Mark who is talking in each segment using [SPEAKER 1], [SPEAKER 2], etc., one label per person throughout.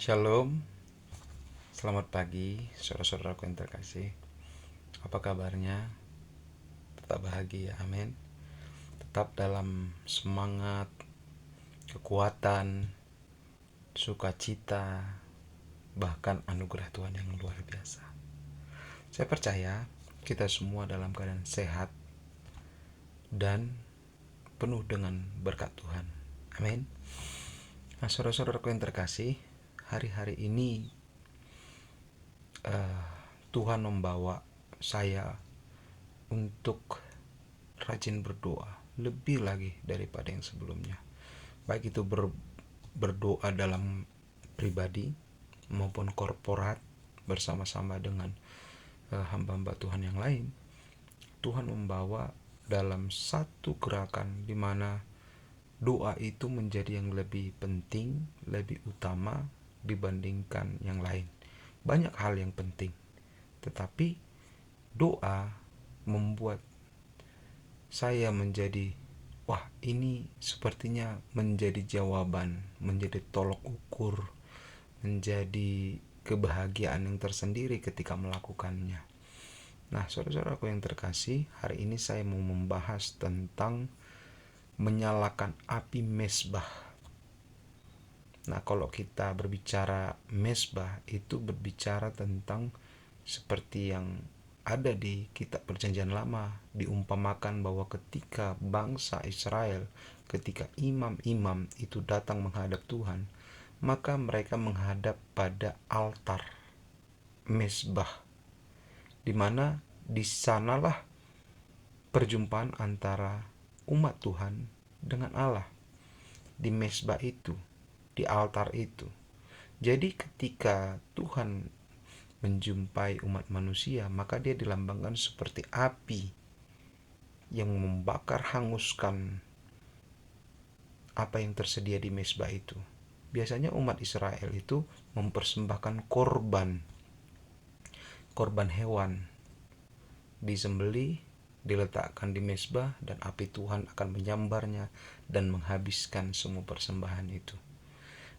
[SPEAKER 1] Shalom, selamat pagi saudara-saudaraku yang terkasih. Apa kabarnya? Tetap bahagia, amin. Tetap dalam semangat, kekuatan, sukacita, bahkan anugerah Tuhan yang luar biasa. Saya percaya kita semua dalam keadaan sehat dan penuh dengan berkat Tuhan, amin. Nah, saudara-saudaraku yang terkasih, hari-hari ini Tuhan membawa saya untuk rajin berdoa lebih lagi daripada yang sebelumnya. Baik itu berdoa dalam pribadi maupun korporat bersama-sama dengan hamba-hamba Tuhan yang lain. Tuhan membawa dalam satu gerakan di mana doa itu menjadi yang lebih penting, lebih utama dibandingkan yang lain. Banyak hal yang penting, tetapi doa membuat saya menjadi, wah, ini sepertinya menjadi jawaban, menjadi tolok ukur, menjadi kebahagiaan yang tersendiri ketika melakukannya. Nah, saudara-saudaraku yang terkasih, hari ini saya mau membahas tentang menyalakan api mezbah. Nah, kalau kita berbicara mezbah, itu berbicara tentang seperti yang ada di kitab perjanjian lama, diumpamakan bahwa ketika bangsa Israel, ketika imam-imam itu datang menghadap Tuhan, maka mereka menghadap pada altar mezbah, di mana di sanalah perjumpaan antara umat Tuhan dengan Allah, di mezbah itu, di altar itu. Jadi ketika Tuhan menjumpai umat manusia, maka dia dilambangkan seperti api yang membakar hanguskan apa yang tersedia di mezbah itu. Biasanya umat Israel itu mempersembahkan korban hewan, disembelih, diletakkan di mezbah, dan api Tuhan akan menyambarnya dan menghabiskan semua persembahan itu.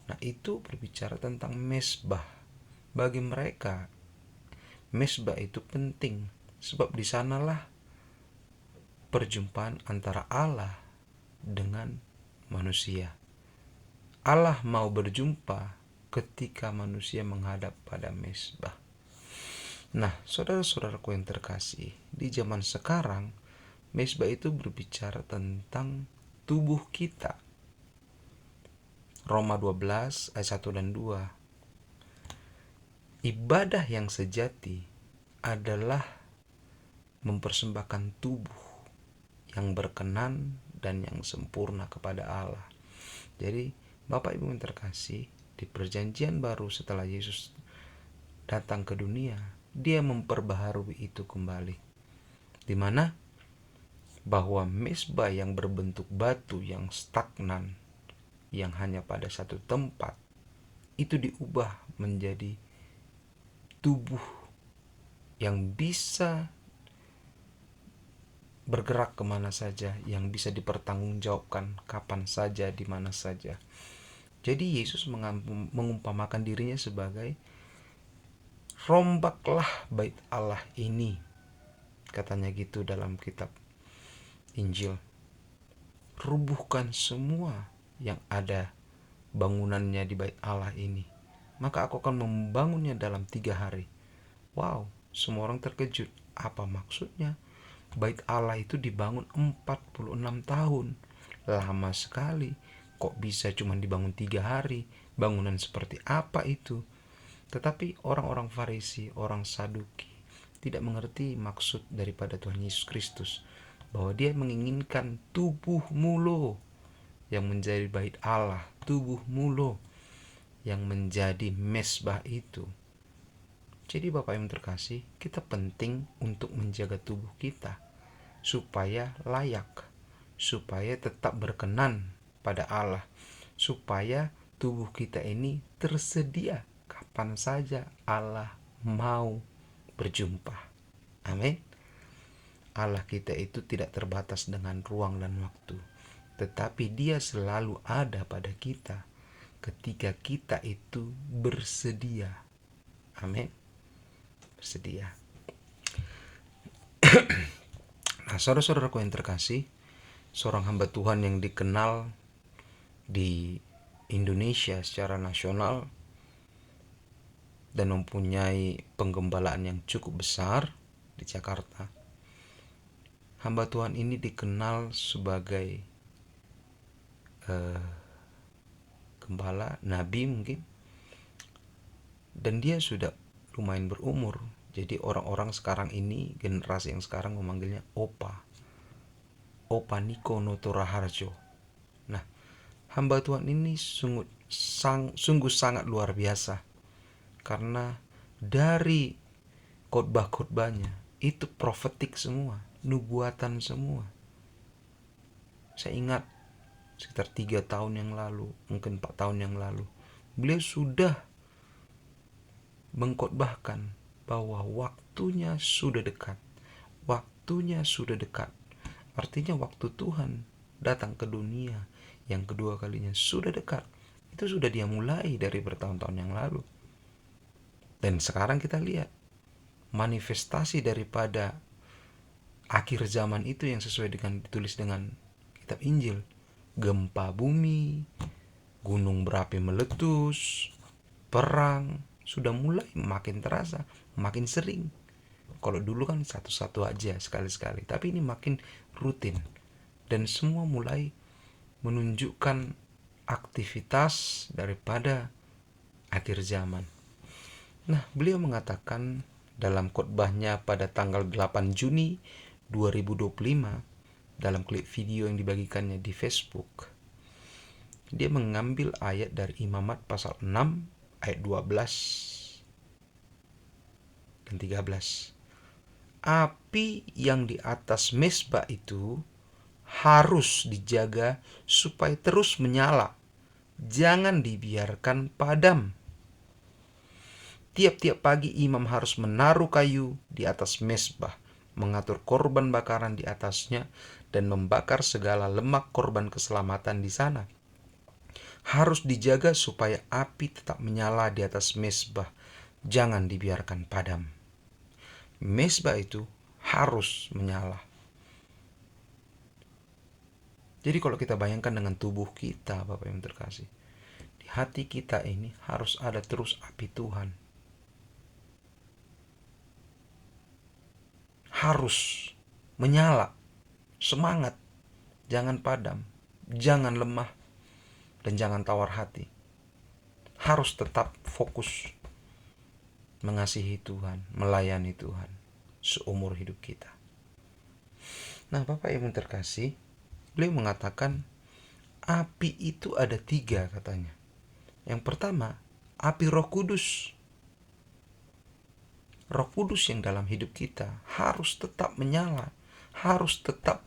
[SPEAKER 1] Nah, itu berbicara tentang mezbah. Bagi mereka, mezbah itu penting, sebab di sanalah perjumpaan antara Allah dengan manusia. Allah mau berjumpa ketika manusia menghadap pada mezbah. Nah, saudara-saudaraku yang terkasih, di zaman sekarang mezbah itu berbicara tentang tubuh kita. Roma 12 ayat 1 dan 2. Ibadah yang sejati adalah mempersembahkan tubuh yang berkenan dan yang sempurna kepada Allah. Jadi, Bapak Ibu yang terkasih, di perjanjian baru setelah Yesus datang ke dunia, dia memperbaharui itu kembali. Di mana bahwa mezbah yang berbentuk batu yang stagnan, yang hanya pada satu tempat, itu diubah menjadi tubuh yang bisa bergerak kemana saja, yang bisa dipertanggungjawabkan kapan saja, di mana saja. Jadi Yesus mengumpamakan dirinya sebagai, rombaklah bait Allah ini, katanya gitu dalam kitab Injil. Rubuhkan semua yang ada bangunannya di bait Allah ini, maka aku akan membangunnya dalam 3 hari. Wow, semua orang terkejut. Apa maksudnya? Bait Allah itu dibangun 46 tahun. Lama sekali. Kok bisa cuma dibangun 3 hari? Bangunan seperti apa itu? Tetapi orang-orang Farisi, orang Saduki, tidak mengerti maksud daripada Tuhan Yesus Kristus, bahwa dia menginginkan tubuhmu lo yang menjadi bait Allah, tubuhmu lo yang menjadi mezbah itu. Jadi Bapak yang terkasih, kita penting untuk menjaga tubuh kita supaya layak, supaya tetap berkenan pada Allah, supaya tubuh kita ini tersedia kapan saja Allah mau berjumpa. Amin. Allah kita itu tidak terbatas dengan ruang dan waktu, tetapi Dia selalu ada pada kita. ketika kita itu bersedia. Amin. Bersedia. Nah, saudara-saudaraku yang terkasih, seorang hamba Tuhan yang dikenal di Indonesia secara nasional dan mempunyai penggembalaan yang cukup besar di Jakarta. Hamba Tuhan ini dikenal sebagai gembala, nabi mungkin. Dan dia sudah lumayan berumur. Jadi orang-orang sekarang ini, generasi yang sekarang memanggilnya Opa. Opa Niko Noto Raharjo. Nah, hamba Tuhan ini sungguh sangat luar biasa. Karena dari khotbah-khotbahnya itu profetik semua, nubuatan semua. Saya ingat sekitar 3 tahun yang lalu, mungkin 4 tahun yang lalu, beliau sudah mengkhotbahkan bahwa waktunya sudah dekat. Waktunya sudah dekat. Artinya waktu Tuhan datang ke dunia yang kedua kalinya sudah dekat. Itu sudah dia mulai dari bertahun-tahun yang lalu. Dan sekarang kita lihat manifestasi daripada akhir zaman itu yang sesuai dengan ditulis dengan kitab Injil. Gempa bumi, gunung berapi meletus, perang, sudah mulai makin terasa, makin sering. Kalau dulu kan satu-satu aja sekali-sekali, tapi ini makin rutin. Dan semua mulai menunjukkan aktivitas daripada akhir zaman. Nah, beliau mengatakan dalam khotbahnya pada tanggal 8 Juni 2025 dalam klip video yang dibagikannya di Facebook. Dia mengambil ayat dari Imamat pasal 6 ayat 12 dan 13. Api yang di atas mezbah itu harus dijaga supaya terus menyala. Jangan dibiarkan padam. Tiap-tiap pagi imam harus menaruh kayu di atas mezbah, mengatur korban bakaran di atasnya, dan membakar segala lemak korban keselamatan di sana. Harus dijaga supaya api tetap menyala di atas mezbah. Jangan dibiarkan padam. Mezbah itu harus menyala. Jadi kalau kita bayangkan dengan tubuh kita, Bapak yang terkasih, di hati kita ini harus ada terus api Tuhan. Harus menyala, semangat, jangan padam, jangan lemah, dan jangan tawar hati. Harus tetap fokus mengasihi Tuhan, melayani Tuhan seumur hidup kita. Nah, Bapak yang terkasih, beliau mengatakan api itu ada 3 katanya. Yang pertama, api Roh Kudus. Roh Kudus yang dalam hidup kita harus tetap menyala, harus tetap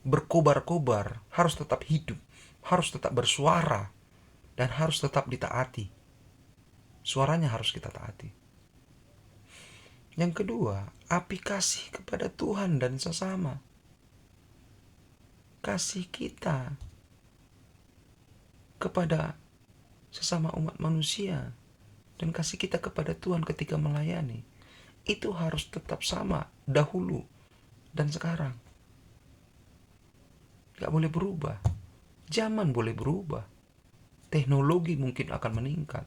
[SPEAKER 1] berkobar-kobar, harus tetap hidup, harus tetap bersuara, dan harus tetap ditaati. Suaranya harus kita taati. Yang kedua, api kasih kepada Tuhan dan sesama. Kasih kita kepada sesama umat manusia dan kasih kita kepada Tuhan ketika melayani itu harus tetap sama dahulu dan sekarang. Gak boleh berubah. Zaman boleh berubah, teknologi mungkin akan meningkat,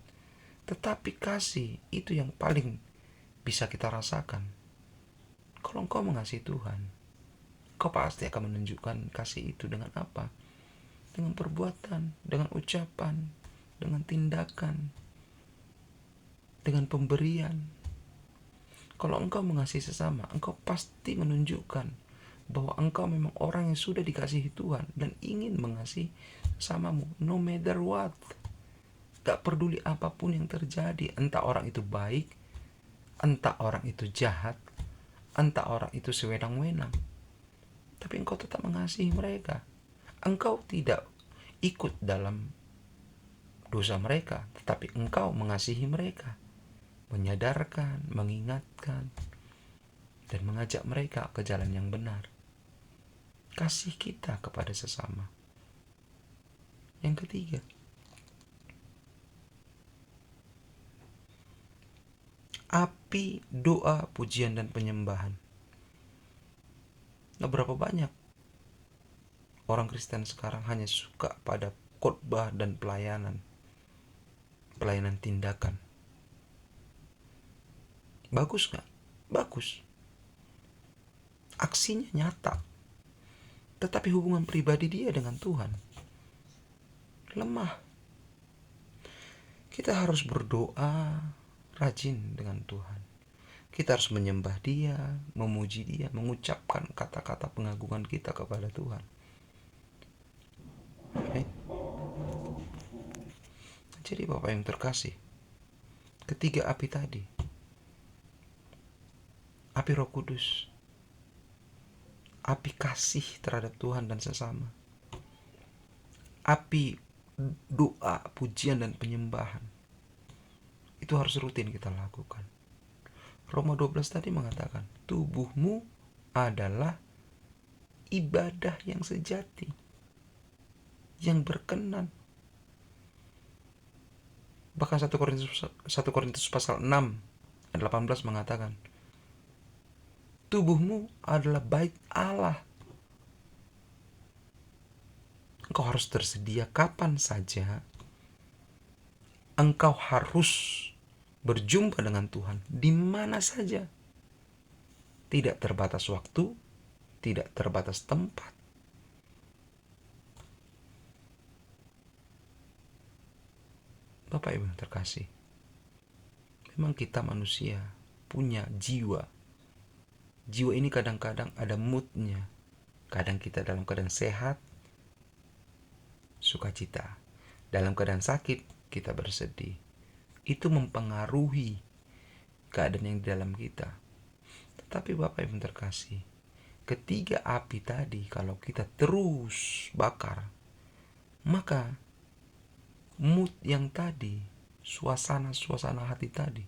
[SPEAKER 1] tetapi kasih itu yang paling bisa kita rasakan. Kalau engkau mengasihi Tuhan, kau pasti akan menunjukkan kasih itu dengan apa? Dengan perbuatan, dengan ucapan, dengan tindakan, dengan pemberian. Kalau engkau mengasihi sesama, engkau pasti menunjukkan bahwa engkau memang orang yang sudah dikasihi Tuhan dan ingin mengasihi sesamamu, no matter what. Gak peduli apapun yang terjadi, entah orang itu baik, entah orang itu jahat, entah orang itu sewenang-wenang, tapi engkau tetap mengasihi mereka. Engkau tidak ikut dalam dosa mereka, tetapi engkau mengasihi mereka, menyadarkan, mengingatkan, dan mengajak mereka ke jalan yang benar. Kasih kita kepada sesama. Yang ketiga, api doa, pujian, dan penyembahan. Nah, berapa banyak orang Kristen sekarang hanya suka pada khotbah dan pelayanan tindakan. Bagus nggak? Bagus. Aksinya nyata. Tetapi hubungan pribadi dia dengan Tuhan lemah. Kita harus berdoa rajin dengan Tuhan. Kita harus menyembah Dia, memuji Dia, mengucapkan kata-kata pengagungan kita kepada Tuhan. Okay? Jadi Bapak yang terkasih, ketiga api tadi, api Roh Kudus, api kasih terhadap Tuhan dan sesama, api doa, pujian, dan penyembahan, itu harus rutin kita lakukan. Roma 12 tadi mengatakan, tubuhmu adalah ibadah yang sejati, yang berkenan. Bahkan 1 Korintus pasal 6 ayat 18 mengatakan, tubuhmu adalah bait Allah. Engkau harus tersedia kapan saja. Engkau harus berjumpa dengan Tuhan di mana saja. Tidak terbatas waktu, tidak terbatas tempat. Bapak Ibu yang terkasih, memang kita manusia punya jiwa. Jiwa ini kadang-kadang ada moodnya. Kadang kita dalam keadaan sehat, sukacita. Dalam keadaan sakit, kita bersedih. Itu mempengaruhi keadaan yang di dalam kita. Tetapi Bapak Ibu terkasih, ketiga api tadi kalau kita terus bakar, maka mood yang tadi, suasana hati tadi,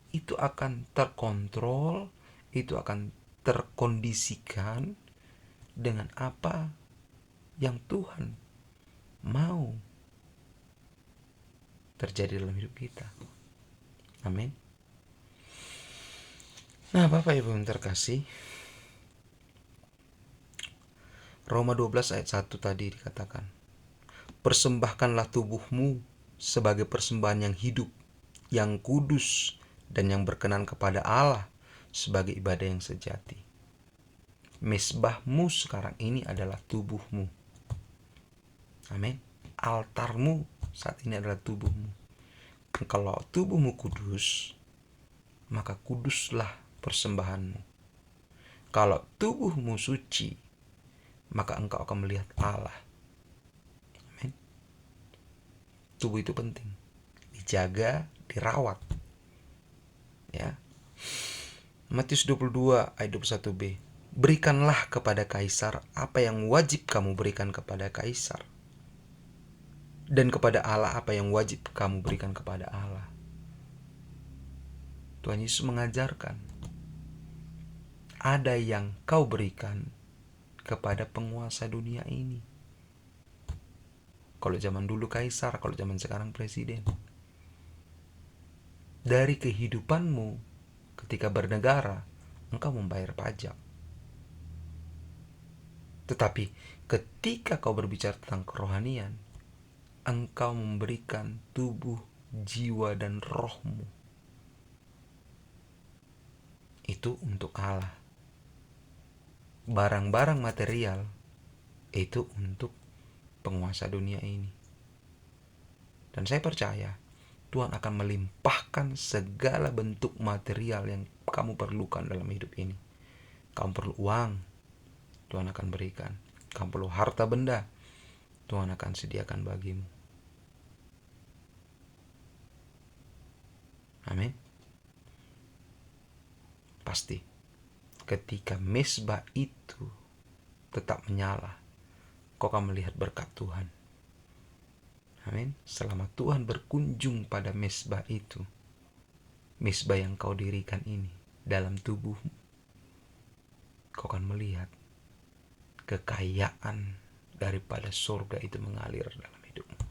[SPEAKER 1] itu akan terkontrol, itu akan terkondisikan dengan apa yang Tuhan mau terjadi dalam hidup kita. Amin. Nah, Bapak Ibu yang terkasih, Roma 12 ayat 1 tadi dikatakan, persembahkanlah tubuhmu sebagai persembahan yang hidup, yang kudus, dan yang berkenan kepada Allah sebagai ibadah yang sejati. Mesbahmu sekarang ini adalah tubuhmu. Amin. Altarmu saat ini adalah tubuhmu. Kalau tubuhmu kudus, maka kuduslah persembahanmu. Kalau tubuhmu suci, maka engkau akan melihat Allah. Amin. Tubuh itu penting, dijaga, dirawat. Ya. Matius 22 ayat 21b. Berikanlah kepada kaisar apa yang wajib kamu berikan kepada kaisar, dan kepada Allah apa yang wajib kamu berikan kepada Allah. Tuhan Yesus mengajarkan, ada yang kau berikan kepada penguasa dunia ini. Kalau zaman dulu kaisar, kalau zaman sekarang presiden. Dari kehidupanmu ketika bernegara, engkau membayar pajak. Tetapi ketika kau berbicara tentang kerohanian, engkau memberikan tubuh, jiwa, dan rohmu. Itu untuk Allah. Barang-barang material itu untuk penguasa dunia ini. Dan saya percaya Tuhan akan melimpahkan segala bentuk material yang kamu perlukan dalam hidup ini. Kamu perlu uang, Tuhan akan berikan. Kamu perlu harta benda, Tuhan akan sediakan bagimu. Amin. Pasti ketika mesbah itu tetap menyala, kau akan melihat berkat Tuhan. Amin. Selama Tuhan berkunjung pada mesbah itu, mesbah yang kau dirikan ini dalam tubuhmu, kau akan melihat kekayaan daripada surga itu mengalir dalam hidupmu.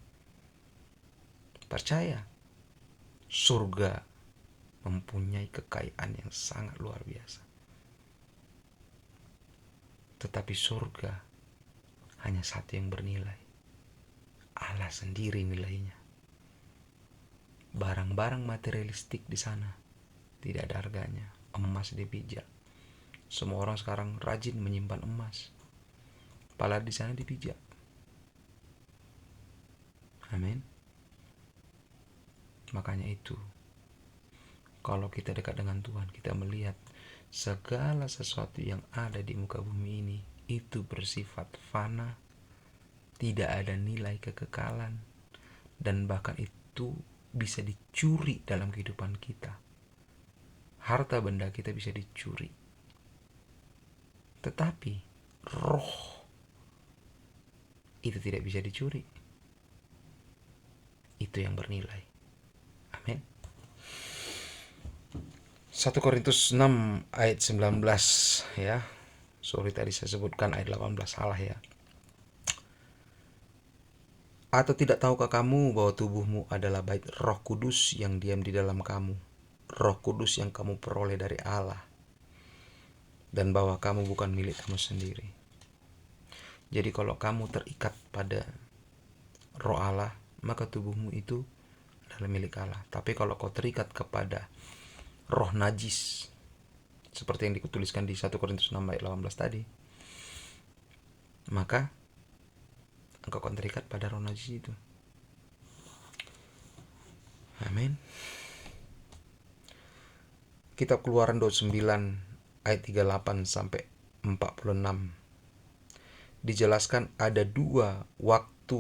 [SPEAKER 1] Percaya, surga mempunyai kekayaan yang sangat luar biasa. Tetapi surga hanya satu yang bernilai. Allah sendiri nilainya. Barang-barang materialistik di sana tidak ada harganya. Emas dipijak. Semua orang sekarang rajin menyimpan emas. Pala di sana dipijak. Amin. Makanya itu, kalau kita dekat dengan Tuhan, kita melihat segala sesuatu yang ada di muka bumi ini itu bersifat fana, tidak ada nilai kekekalan, dan bahkan itu bisa dicuri dalam kehidupan kita. Harta benda kita bisa dicuri. Tetapi roh itu tidak bisa dicuri. Itu yang bernilai. Amin. 1 Korintus 6 ayat 19 ya. Sorry tadi saya sebutkan ayat 18 salah ya. Atau tidak tahukah kamu bahwa tubuhmu adalah bait Roh Kudus yang diam di dalam kamu, Roh Kudus yang kamu peroleh dari Allah, dan bahwa kamu bukan milik kamu sendiri. Jadi kalau kamu terikat pada Roh Allah, maka tubuhmu itu adalah milik Allah. Tapi kalau kau terikat kepada roh najis, seperti yang dituliskan di 1 Korintus 6 ayat 18 tadi, maka engkau akan terikat pada roh najis itu. Amin. Kitab Keluaran 29 ayat 38 sampai 46 dijelaskan ada 2 waktu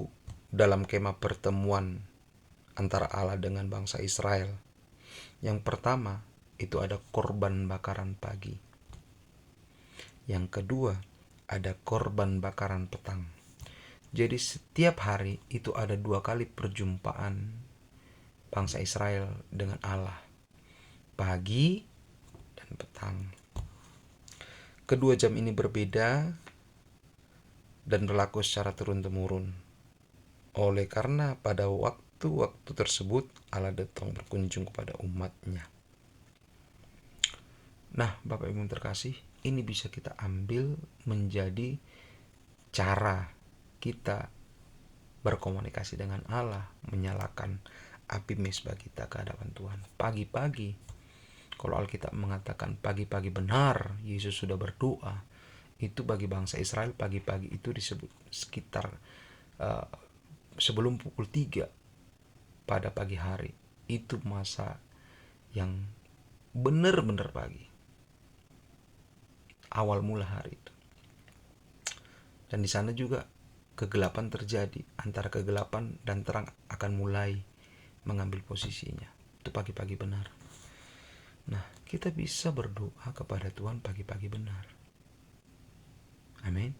[SPEAKER 1] dalam kemah pertemuan antara Allah dengan bangsa Israel. Yang pertama itu ada korban bakaran pagi. Yang kedua ada korban bakaran petang. Jadi setiap hari itu ada 2 kali perjumpaan bangsa Israel dengan Allah, pagi dan petang. Kedua jam ini berbeda dan berlaku secara turun-temurun. Oleh karena pada waktu-waktu tersebut Allah datang berkunjung kepada umatnya. Nah, Bapak Ibu terkasih, ini bisa kita ambil menjadi cara kita berkomunikasi dengan Allah, menyalakan api mesbah kita ke hadapan Tuhan. Pagi-pagi, kalau Alkitab mengatakan pagi-pagi benar Yesus sudah berdoa, itu bagi bangsa Israel pagi-pagi itu disebut sekitar sebelum pukul 3 pada pagi hari. Itu masa yang benar-benar pagi, awal mula hari itu. Dan di sana juga kegelapan terjadi, antara kegelapan dan terang akan mulai mengambil posisinya. Itu pagi-pagi benar. Nah, kita bisa berdoa kepada Tuhan pagi-pagi benar. Amin.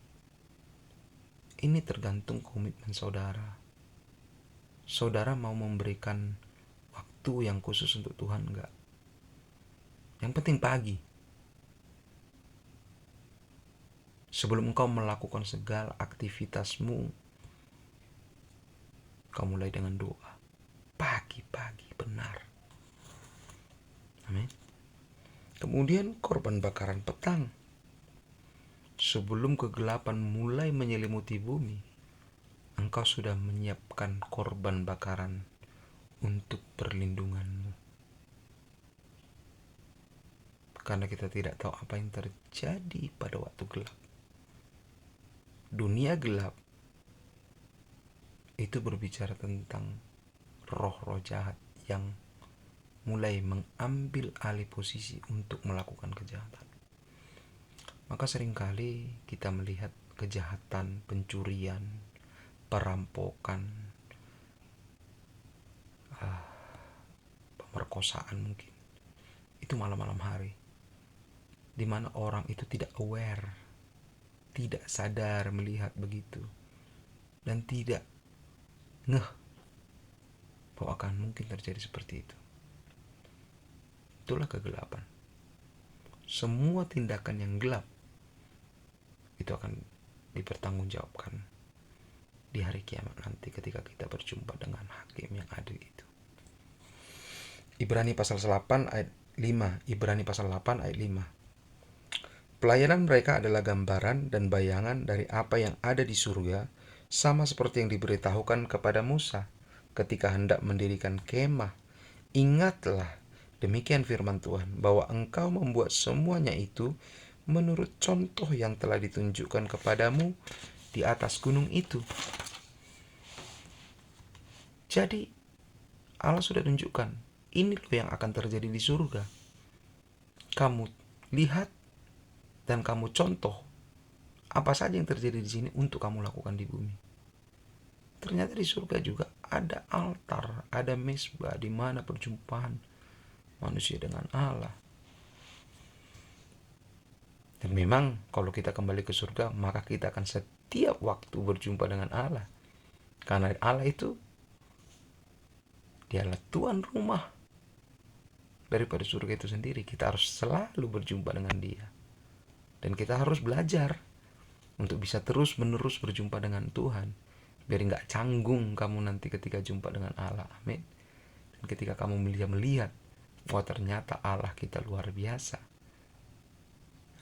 [SPEAKER 1] Ini tergantung komitmen saudara. Saudara mau memberikan waktu yang khusus untuk Tuhan enggak? Yang penting pagi. Sebelum engkau melakukan segala aktivitasmu, kau mulai dengan doa. Pagi-pagi benar. Amin. Kemudian korban bakaran petang. Sebelum kegelapan mulai menyelimuti bumi, engkau sudah menyiapkan korban bakaran untuk perlindunganmu. Karena kita tidak tahu apa yang terjadi pada waktu gelap. Dunia gelap itu berbicara tentang roh-roh jahat yang mulai mengambil alih posisi untuk melakukan kejahatan. Maka seringkali kita melihat kejahatan, pencurian, perampokan, pemerkosaan mungkin. Itu malam-malam hari, di mana orang itu tidak aware, tidak sadar melihat begitu, dan tidak ngeh bahwa akan mungkin terjadi seperti itu. Itulah kegelapan. Semua tindakan yang gelap itu akan dipertanggungjawabkan di hari kiamat nanti ketika kita berjumpa dengan hakim yang adil itu. Ibrani pasal 8 ayat 5. Ibrani pasal 8 ayat 5. Pelayanan mereka adalah gambaran dan bayangan dari apa yang ada di surga, sama seperti yang diberitahukan kepada Musa ketika hendak mendirikan kemah. Ingatlah, demikian firman Tuhan, bahwa engkau membuat semuanya itu menurut contoh yang telah ditunjukkan kepadamu di atas gunung itu. Jadi Allah sudah tunjukkan, ini loh yang akan terjadi di surga. Kamu lihat dan kamu contoh apa saja yang terjadi di sini untuk kamu lakukan di bumi. Ternyata di surga juga ada altar, ada mezbah di mana perjumpaan manusia dengan Allah. Dan memang kalau kita kembali ke surga, maka kita akan setiap waktu berjumpa dengan Allah. Karena Allah itu, Dialah tuan rumah daripada surga itu sendiri. Kita harus selalu berjumpa dengan Dia. Dan kita harus belajar untuk bisa terus-menerus berjumpa dengan Tuhan. Biar nggak canggung kamu nanti ketika jumpa dengan Allah. Amin. Dan ketika kamu melihat, wah ternyata Allah kita luar biasa.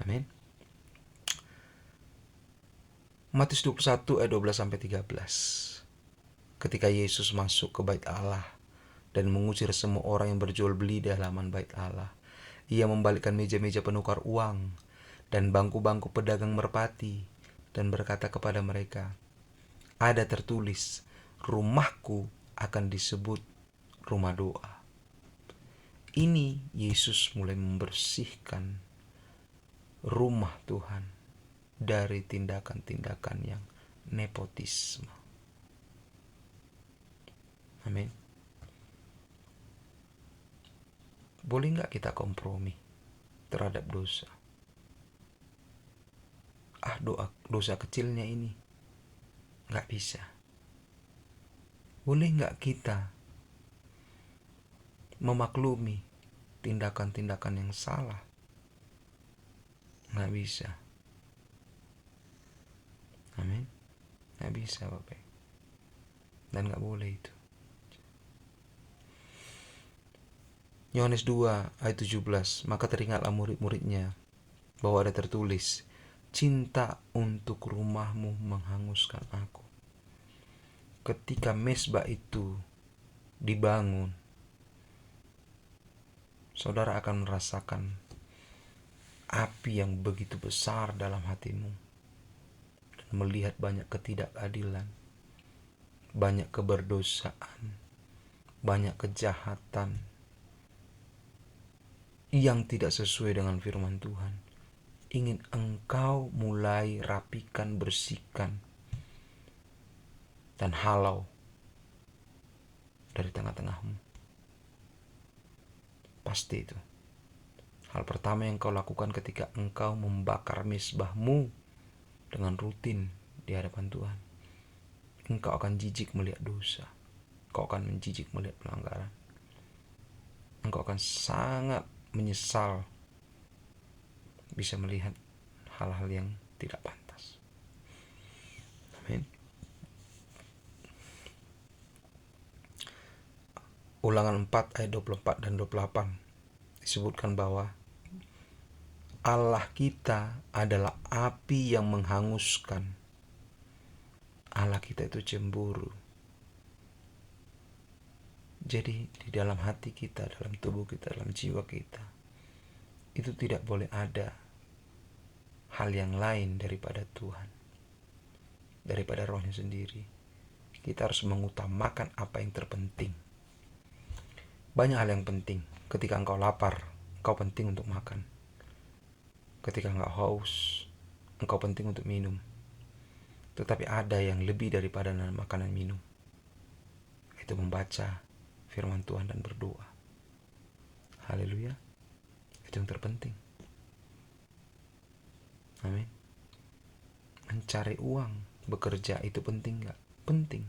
[SPEAKER 1] Amin. Matius 21 ayat 12-13. Ketika Yesus masuk ke bait Allah dan mengusir semua orang yang berjual beli di halaman bait Allah, Ia membalikkan meja-meja penukar uang dan bangku-bangku pedagang merpati dan berkata kepada mereka, ada tertulis, rumahku akan disebut rumah doa. Ini Yesus mulai membersihkan rumah Tuhan dari tindakan-tindakan yang nepotisme. Amin. Boleh nggak kita kompromi terhadap dosa? Dosa kecilnya ini nggak bisa. Boleh nggak kita memaklumi tindakan-tindakan yang salah? Nggak bisa. Amin. Nggak bisa Bapak. Dan nggak boleh itu. Yohanes 2 ayat 17. Maka teringatlah murid-muridnya bahwa ada tertulis, cinta untuk rumahmu menghanguskan aku. Ketika mezbah itu dibangun, saudara akan merasakan api yang begitu besar dalam hatimu. Dan melihat banyak ketidakadilan, banyak keberdosaan, banyak kejahatan yang tidak sesuai dengan firman Tuhan. Ingin engkau mulai rapikan, bersihkan, dan halau dari tengah-tengahmu. Pasti itu hal pertama yang kau lakukan ketika engkau membakar mezbahmu dengan rutin di hadapan Tuhan. Engkau akan jijik melihat dosa. Engkau akan menjijik melihat pelanggaran. Engkau akan sangat menyesal bisa melihat hal-hal yang tidak pantas. Amin. Ulangan 4 ayat 24 dan 28 disebutkan bahwa Allah kita adalah api yang menghanguskan. Allah kita itu cemburu. Jadi di dalam hati kita, dalam tubuh kita, dalam jiwa kita, itu tidak boleh ada hal yang lain daripada Tuhan, daripada Rohnya sendiri. Kita harus mengutamakan apa yang terpenting. Banyak hal yang penting. Ketika engkau lapar, engkau penting untuk makan. Ketika engkau haus, engkau penting untuk minum. Tetapi ada yang lebih daripada makan dan minum, itu membaca firman Tuhan dan berdoa. Haleluya. Itu yang terpenting. Amin. Mencari uang, bekerja itu penting gak? Penting.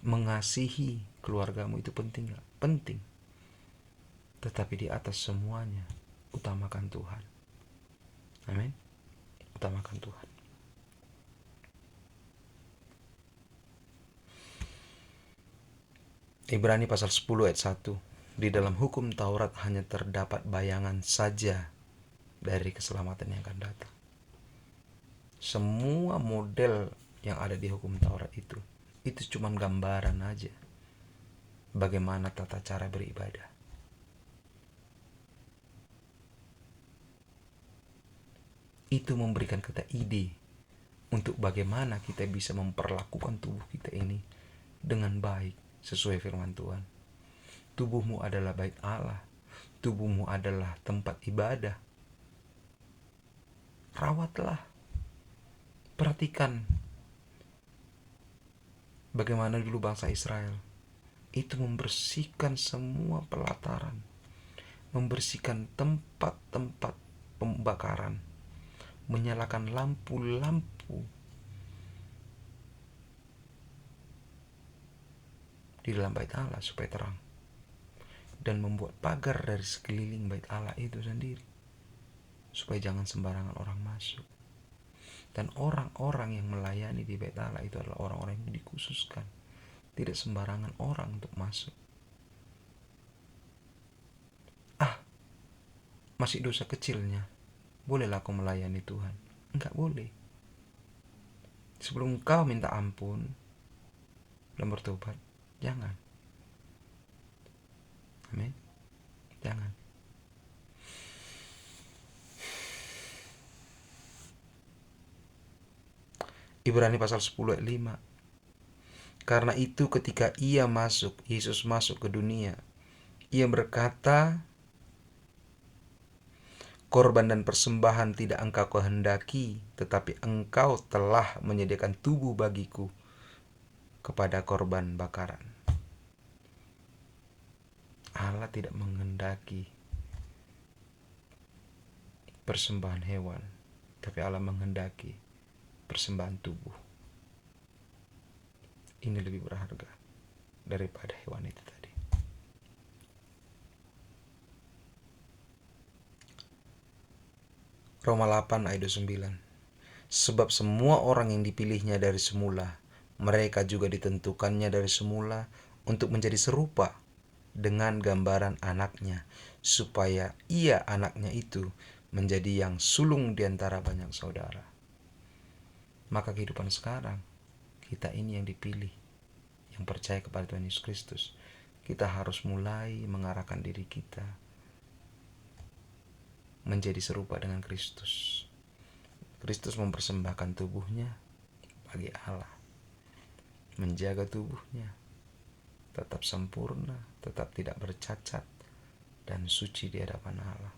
[SPEAKER 1] Mengasihi keluargamu itu penting gak? Penting. Tetapi di atas semuanya, utamakan Tuhan. Amin. Utamakan Tuhan. Ibrani pasal 10 ayat 1. Di dalam hukum Taurat hanya terdapat bayangan saja dari keselamatan yang akan datang. Semua model yang ada di hukum Taurat itu cuma gambaran aja bagaimana tata cara beribadah. Itu memberikan kita ide untuk bagaimana kita bisa memperlakukan tubuh kita ini dengan baik sesuai firman Tuhan. Tubuhmu adalah bait Allah. Tubuhmu adalah tempat ibadah. Rawatlah. Perhatikan bagaimana dulu bangsa Israel itu membersihkan semua pelataran, membersihkan tempat-tempat pembakaran, menyalakan lampu-lampu di dalam bait Allah supaya terang, dan membuat pagar dari sekeliling bait Allah itu sendiri supaya jangan sembarangan orang masuk. Dan orang-orang yang melayani di bait Allah itu adalah orang-orang yang dikhususkan, tidak sembarangan orang untuk masuk. Masih dosa kecilnya, bolehlah kau melayani Tuhan? Enggak boleh. Sebelum kau minta ampun dan bertobat, jangan. Amin. Jangan. Ibrani pasal 10 ayat 5. Karena itu ketika Yesus masuk ke dunia, ia berkata, korban dan persembahan tidak engkau kehendaki, tetapi engkau telah menyediakan tubuh bagiku kepada korban bakaran. Allah tidak menghendaki persembahan hewan, tapi Allah menghendaki persembahan tubuh. Ini lebih berharga daripada hewan itu tadi. Roma 8 ayat 29. Sebab semua orang yang dipilihnya dari semula, mereka juga ditentukannya dari semula untuk menjadi serupa dengan gambaran anaknya, supaya ia anaknya itu menjadi yang sulung di antara banyak saudara. Maka kehidupan sekarang, kita ini yang dipilih, yang percaya kepada Tuhan Yesus Kristus, kita harus mulai mengarahkan diri kita menjadi serupa dengan Kristus. Kristus mempersembahkan tubuhnya bagi Allah, menjaga tubuhnya tetap sempurna, tetap tidak bercacat dan suci di hadapan Allah.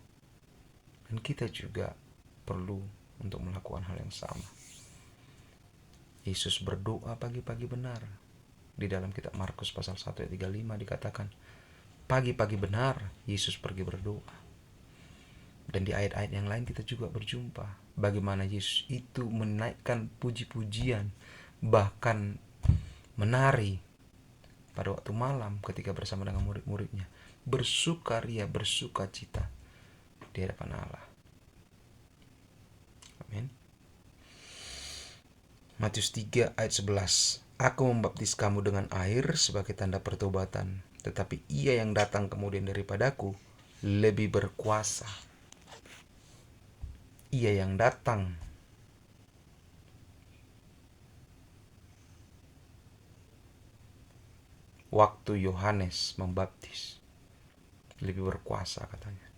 [SPEAKER 1] Dan kita juga perlu untuk melakukan hal yang sama. Yesus berdoa pagi-pagi benar. Di dalam kitab Markus pasal 1 ayat 35 dikatakan, pagi-pagi benar Yesus pergi berdoa. Dan di ayat-ayat yang lain kita juga berjumpa bagaimana Yesus itu menaikkan puji-pujian, bahkan menari pada waktu malam ketika bersama dengan murid-muridnya, bersukaria, bersukacita di hadapan Allah. Amin. Matius 3 ayat 11. Aku membaptis kamu dengan air sebagai tanda pertobatan, tetapi ia yang datang kemudian daripadaku lebih berkuasa. Ia yang datang waktu Yohanes membaptis lebih berkuasa katanya.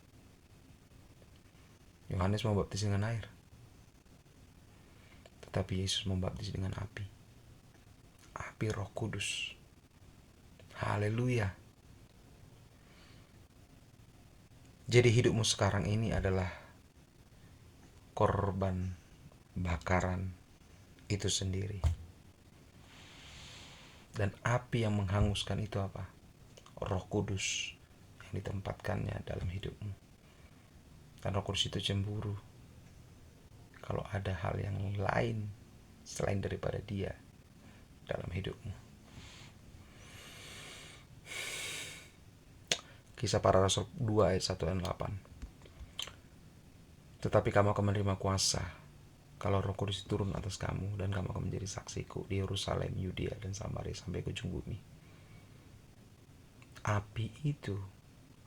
[SPEAKER 1] Yohanes membaptis dengan air, tetapi Yesus membaptis dengan api. Api Roh Kudus. Haleluya. Jadi hidupmu sekarang ini adalah korban bakaran itu sendiri. Dan api yang menghanguskan itu apa? Roh Kudus yang ditempatkannya dalam hidupmu. Dan Roh Kudus itu cemburu kalau ada hal yang lain selain daripada Dia dalam hidupmu. Kisah Para Rasul 2 ayat 1 dan 8. Tetapi kamu akan menerima kuasa kalau Roh Kudus turun atas kamu, dan kamu akan menjadi saksiku di Yerusalem, Yudea, dan Samaria sampai ke ujung bumi. Api itu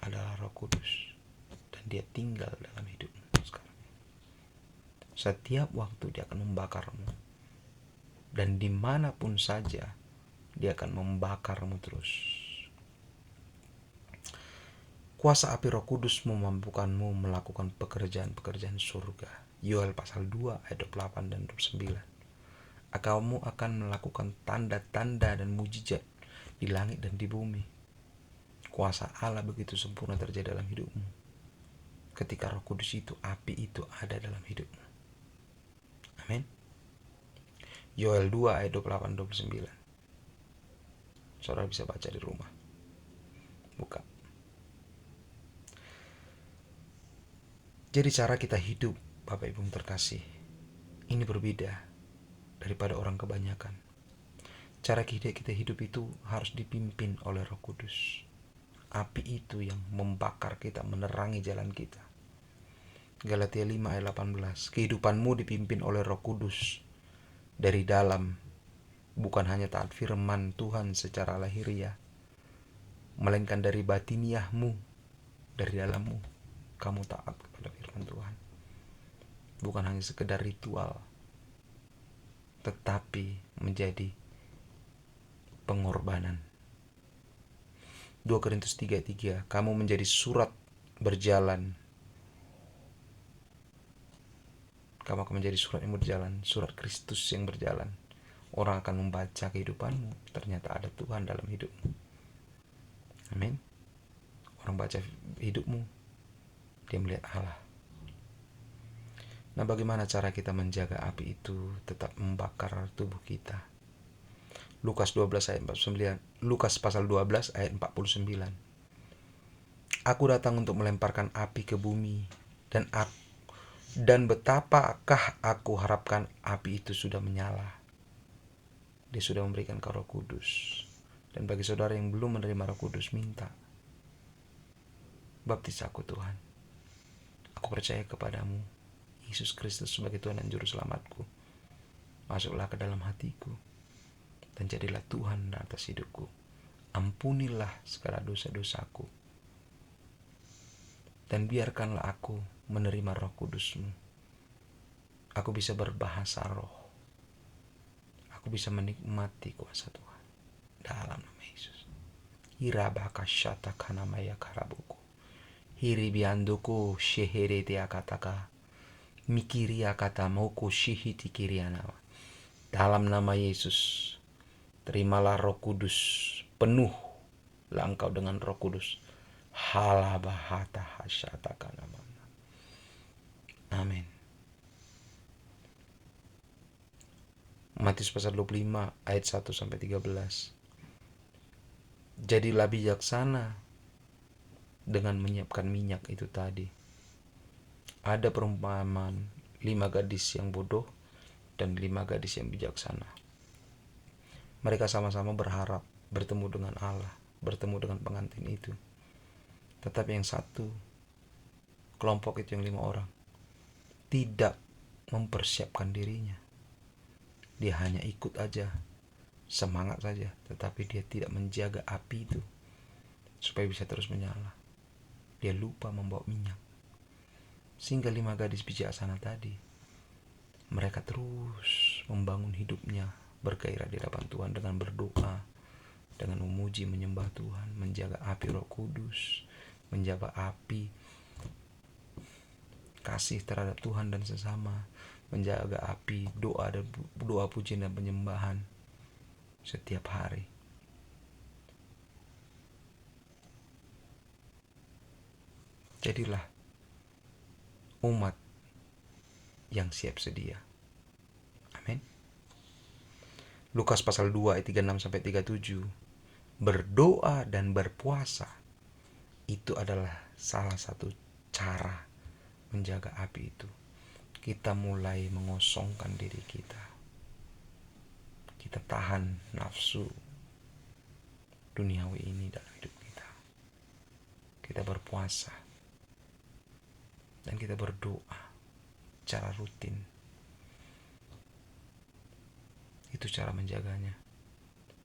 [SPEAKER 1] adalah Roh Kudus, dan dia tinggal dalam hidupmu sekarang. Setiap waktu dia akan membakarmu, dan dimanapun saja dia akan membakarmu terus. Kuasa api Roh Kudus memampukanmu melakukan pekerjaan-pekerjaan surga. Yoel pasal 2 ayat 28 dan 29. Kamu akan melakukan tanda-tanda dan mujizat di langit dan di bumi. Kuasa Allah begitu sempurna terjadi dalam hidupmu ketika Roh Kudus itu, api itu ada dalam hidupmu. Amin. Yoel 2 ayat 28-29. Saudara bisa baca di rumah. Buka. Jadi cara kita hidup, Bapak Ibu terkasih, ini berbeda daripada orang kebanyakan. Cara kita hidup itu harus dipimpin oleh Roh Kudus. Api itu yang membakar kita, menerangi jalan kita. Galatia 5 ayat 18. Kehidupanmu dipimpin oleh Roh Kudus dari dalam, bukan hanya taat firman Tuhan secara lahiriah, melainkan dari batiniahmu, dari dalammu. Kamu taat kepada firman Tuhan. Bukan hanya sekedar ritual, tetapi menjadi pengorbanan. 2 Korintus 3:3. Kamu menjadi surat berjalan. Kamu akan menjadi surat yang berjalan, surat Kristus yang berjalan. Orang akan membaca kehidupanmu, ternyata ada Tuhan dalam hidupmu. Amin. Orang baca hidupmu, dia melihat Allah. Nah, bagaimana cara kita menjaga api itu tetap membakar tubuh kita? Lukas 12 ayat 49. Lukas pasal 12 ayat 49. Aku datang untuk melemparkan api ke bumi, dan betapakah aku harapkan api itu sudah menyala. Dia sudah memberikan Roh Kudus. Dan bagi saudara yang belum menerima Roh Kudus, minta, baptis aku Tuhan. Aku percaya kepadamu, Yesus Kristus sebagai Tuhan dan Juru Selamatku. Masuklah ke dalam hatiku, dan jadilah Tuhan atas hidupku. Ampunilah segala dosa-dosaku, dan biarkanlah aku menerima Roh Kudus-Mu. Aku bisa berbahasa roh. Aku bisa menikmati kuasa Tuhan dalam nama Yesus. Hirabakasyata kanamaya karabuku. Hiribianduku sheherete akataka. Mikiria kata mauku shihiti kirianawa. Dalam nama Yesus, terimalah Roh Kudus, penuhlah engkau dengan Roh Kudus. Halabahata hasyata kanamana. Amin. Matius pasal 25 ayat 1-13. Jadilah bijaksana dengan menyiapkan minyak itu tadi. Ada perumpamaan 5 gadis yang bodoh dan 5 gadis yang bijaksana. Mereka sama-sama berharap bertemu dengan Allah, bertemu dengan pengantin itu. Tetapi yang satu, kelompok itu yang 5 orang, tidak mempersiapkan dirinya. Dia hanya ikut aja, semangat saja, tetapi dia tidak menjaga api itu supaya bisa terus menyala. Dia lupa membawa minyak. Sehingga 5 gadis bijaksana tadi, mereka terus membangun hidupnya, bergairah di hadapan Tuhan dengan berdoa, dengan memuji, menyembah Tuhan, menjaga api Roh Kudus, menjaga api kasih terhadap Tuhan dan sesama, menjaga api doa pujian dan penyembahan setiap hari. Jadilah umat yang siap sedia. Amin. Lukas pasal 2 ayat 36-37. Berdoa dan berpuasa itu adalah salah satu cara menjaga api itu. Kita mulai mengosongkan diri kita. Kita tahan nafsu duniawi ini dalam hidup kita. Kita berpuasa dan kita berdoa secara rutin. Itu cara menjaganya.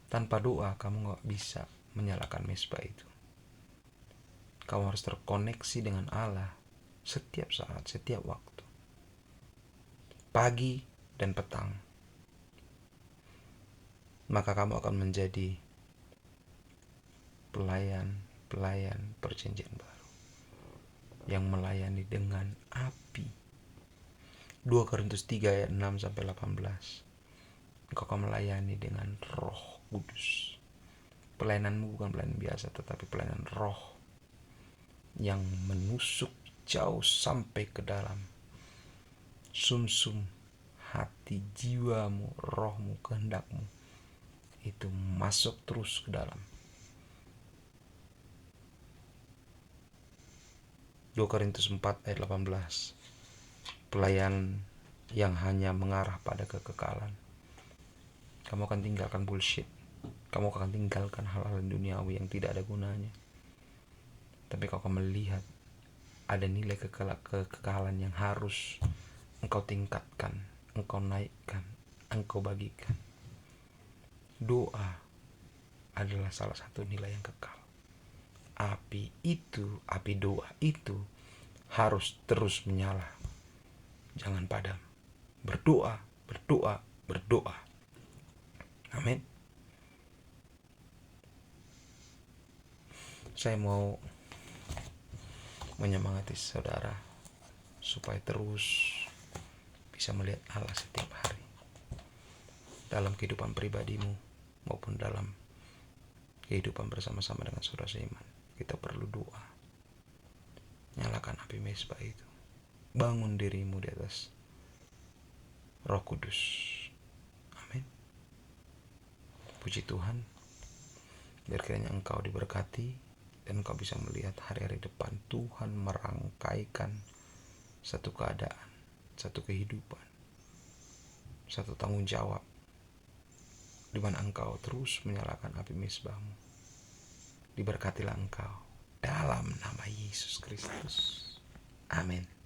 [SPEAKER 1] Tanpa doa kamu gak bisa menyalakan mezbah itu. Kamu harus terkoneksi dengan Allah setiap saat, setiap waktu. Pagi dan petang. Maka kamu akan menjadi pelayan perjanjian baru yang melayani dengan api. 2 Korintus 3 ayat 6 sampai 18. Engkau akan melayani dengan Roh Kudus. Pelayananmu bukan pelayanan biasa, tetapi pelayanan Roh yang menusuk jauh sampai ke dalam sumsum hati, jiwamu, rohmu, kehendakmu. Itu masuk terus ke dalam. 2 Korintus 4 ayat 18. Pelayan yang hanya mengarah pada kekekalan. Kamu akan tinggalkan bullshit. Kamu akan tinggalkan hal-hal duniawi yang tidak ada gunanya. Tapi kau akan melihat ada nilai kekekalan yang harus engkau tingkatkan, engkau naikkan, engkau bagikan. Doa adalah salah satu nilai yang kekal. Api doa itu harus terus menyala. Jangan padam. Berdoa, berdoa, berdoa. Amin. Saya mau menyemangati saudara supaya terus bisa melihat Allah setiap hari dalam kehidupan pribadimu maupun dalam kehidupan bersama-sama dengan saudara seiman. Kita perlu doa. Nyalakan api mesbah itu. Bangun dirimu di atas Roh Kudus. Amin. Puji Tuhan. Biar kiranya engkau diberkati dan engkau bisa melihat hari-hari depan Tuhan merangkaikan satu keadaan, satu kehidupan, satu tanggung jawab di mana engkau terus menyalakan api mesbahmu. Diberkatilah engkau dalam nama Yesus Kristus. Amin.